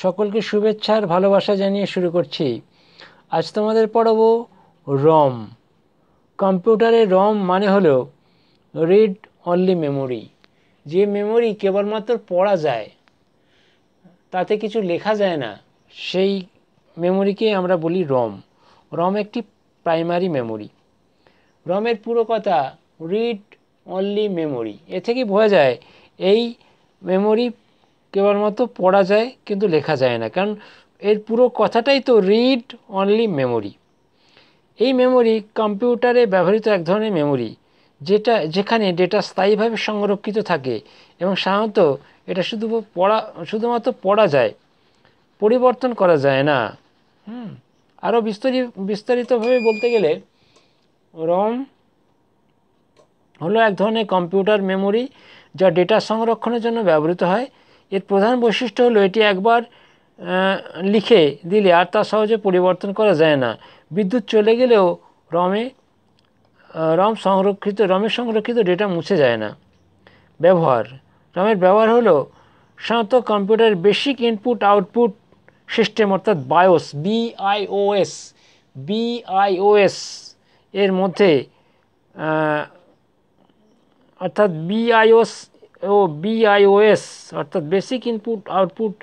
সকলকে শুভেচ্ছা আর ভালোবাসা জানিয়ে শুরু করছি। আজ তোমাদের পড়াবো রম। কম্পিউটারের রম মানে হলো রিড অনলি মেমোরি, যে মেমোরি কেবলমাত্র পড়া যায়, তাতে কিছু লেখা যায় না, সেই মেমোরিকে আমরা বলি রম। রম একটি প্রাইমারি মেমোরি। রমের পুরো কথা রিড অনলি মেমোরি। এ থেকে বোঝা যায় এই মেমোরি কেবলমাত্র পড়া যায় কিন্তু লেখা যায় না, কারণ এর পুরো কথাটাই তো রিড অনলি মেমোরি। এই মেমোরি কম্পিউটারে ব্যবহৃত এক ধরনের মেমোরি, যেখানে ডেটা স্থায়ীভাবে সংরক্ষিত থাকে এবং সাধারণত এটা শুধুমাত্র পড়া যায়, পরিবর্তন করা যায় না। আরও বিস্তারিতভাবে বলতে গেলে রম হলো এক ধরনের কম্পিউটার মেমোরি যা ডেটা সংরক্ষণের জন্য ব্যবহৃত হয়। এর প্রধান বৈশিষ্ট্য হলো এটি একবার লিখে দিলে আর তা সহজে পরিবর্তন করা যায় না। বিদ্যুৎ চলে গেলেও রমের সংরক্ষিত ডেটা মুছে যায় না। রমের ব্যবহার হলো সাধারণত কম্পিউটারের বেসিক ইনপুট আউটপুট সিস্টেম অর্থাৎ বিআইওএস এর মধ্যে বিআইওএস অর্থাৎ বেসিক ইনপুট আউটপুট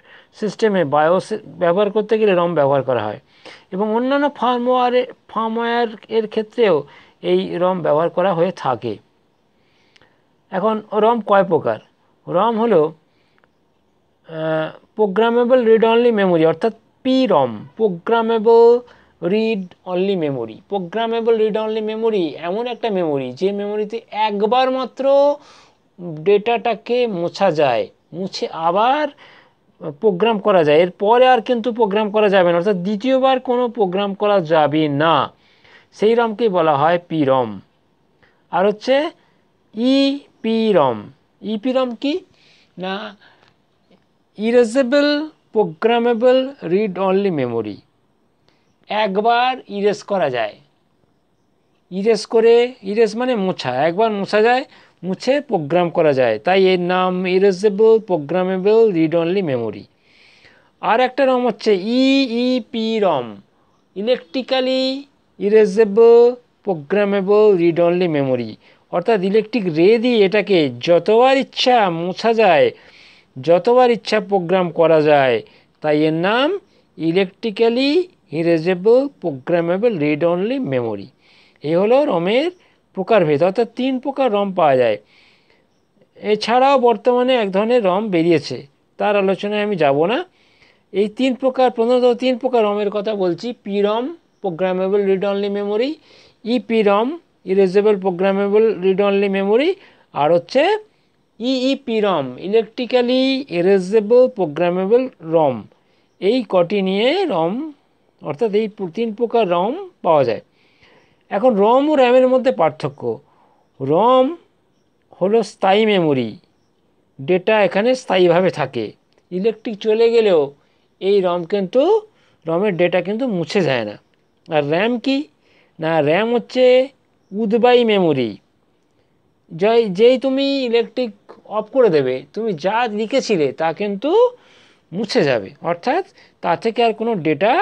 সিস্টেমে বায়োস ব্যবহার করতে গেলে রম ব্যবহার করা হয়, এবং অন্যান্য ফার্মওয়্যার এর ক্ষেত্রেও এই রম ব্যবহার করা হয়ে থাকে। এখন রম কয় প্রকার? রম হলো প্রোগ্রামেবল রিড অনলি মেমোরি অর্থাৎ পিরম, programmable read only memory. Programmable read only memory এমন একটা মেমোরি যে মেমোরিতে একবার মাত্র ডেটাটাকে মোছা যায়, মুছে আবার প্রোগ্রাম করা যায়, এরপরে আর কিন্তু প্রোগ্রাম করা যাবে না, অর্থাৎ দ্বিতীয়বার কোনো প্রোগ্রাম করা যাবে না। সেই রমকেই বলা হয় পিরম। আর হচ্ছে ইপিরম। ইপিরম কি না, erasable programmable read only memory. একবার ইরেজ করা যায়, ইরেজ মানে মোছা, একবার মোছা যায়, মুছে প্রোগ্রাম করা যায়, তাই এর নাম erasable programmable read only memory. আর একটা রম হচ্ছে EEPROM, electrically erasable programmable read only memory, অর্থাৎ ইলেকট্রিক রে দিয়ে এটাকে যতবার ইচ্ছা মোছা যায়, যতবার ইচ্ছা প্রোগ্রাম করা যায়, তাই এর নাম electrically erasable programmable read only memory. এই হলো রমের প্রকারভেদ, অর্থাৎ 3 প্রকার রম পাওয়া যায়। এছাড়াও বর্তমানে এক ধরনের রম বেরিয়েছে, তার আলোচনায় আমি যাব না। এই প্রধানত 3 প্রকার রমের কথা বলছি। PROM programmable read only memory, EPROM erasable programmable read only memory, আর হচ্ছে EEPROM electrically erasable programmable ROM. এই কটি নিয়ে রম, অর্থাৎ এই 3 প্রকার রম পাওয়া যায়। এখন রম ও র্যামের মধ্যে পার্থক্য। রম হলো স্থায়ী মেমোরি, ডেটা এখানে স্থায়ীভাবে থাকে, ইলেকট্রিক চলে গেলেও এই রমের ডেটা কিন্তু মুছে যায় না। আর র্যাম কি না, র্যাম হচ্ছে উদ্বায়ী মেমোরি। যেই তুমি ইলেকট্রিক অফ করে দেবে, তুমি যা লিখেছিলে তা কিন্তু মুছে যাবে, অর্থাৎ তা থেকে আর কোনো ডেটা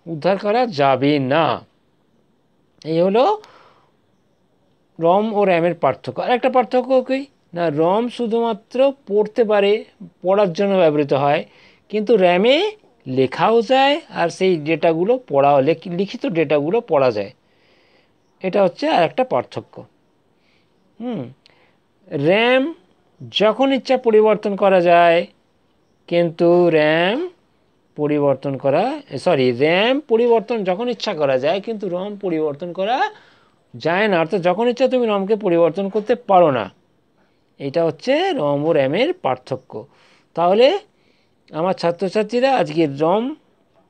উদ্ধার করা যাবে না। এই হলো রম ও র্যামের পার্থক্য। আর একটা পার্থক্য কি না, রম শুধুমাত্র পড়তে পারে, পড়ার জন্য ব্যবহৃত হয়, কিন্তু র্যামে লেখাও যায় আর সেই ডেটাগুলো লিখিত ডেটাগুলো পড়া যায়। এটা হচ্ছে আর একটা পার্থক্য। র্যাম যখন ইচ্ছা পরিবর্তন করা যায়, কিন্তু র্যাম পরিবর্তন যখন ইচ্ছা করা যায়, কিন্তু রম পরিবর্তন করা যায় না, অর্থাৎ যখন ইচ্ছা তুমি রমকে পরিবর্তন করতে পারো না। এটা হচ্ছে রম ও র্যামের পার্থক্য। তাহলে আমার ছাত্রছাত্রীরা আজকে রম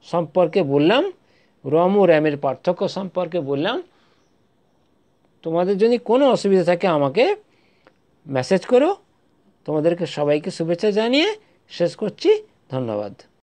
সম্পর্কে বললাম, রম ও র্যামের পার্থক্য সম্পর্কে বললাম। তোমাদের যদি কোনো অসুবিধা থাকে আমাকে মেসেজ করো। তোমাদেরকে সবাইকে শুভেচ্ছা জানিয়ে শেষ করছি। ধন্যবাদ।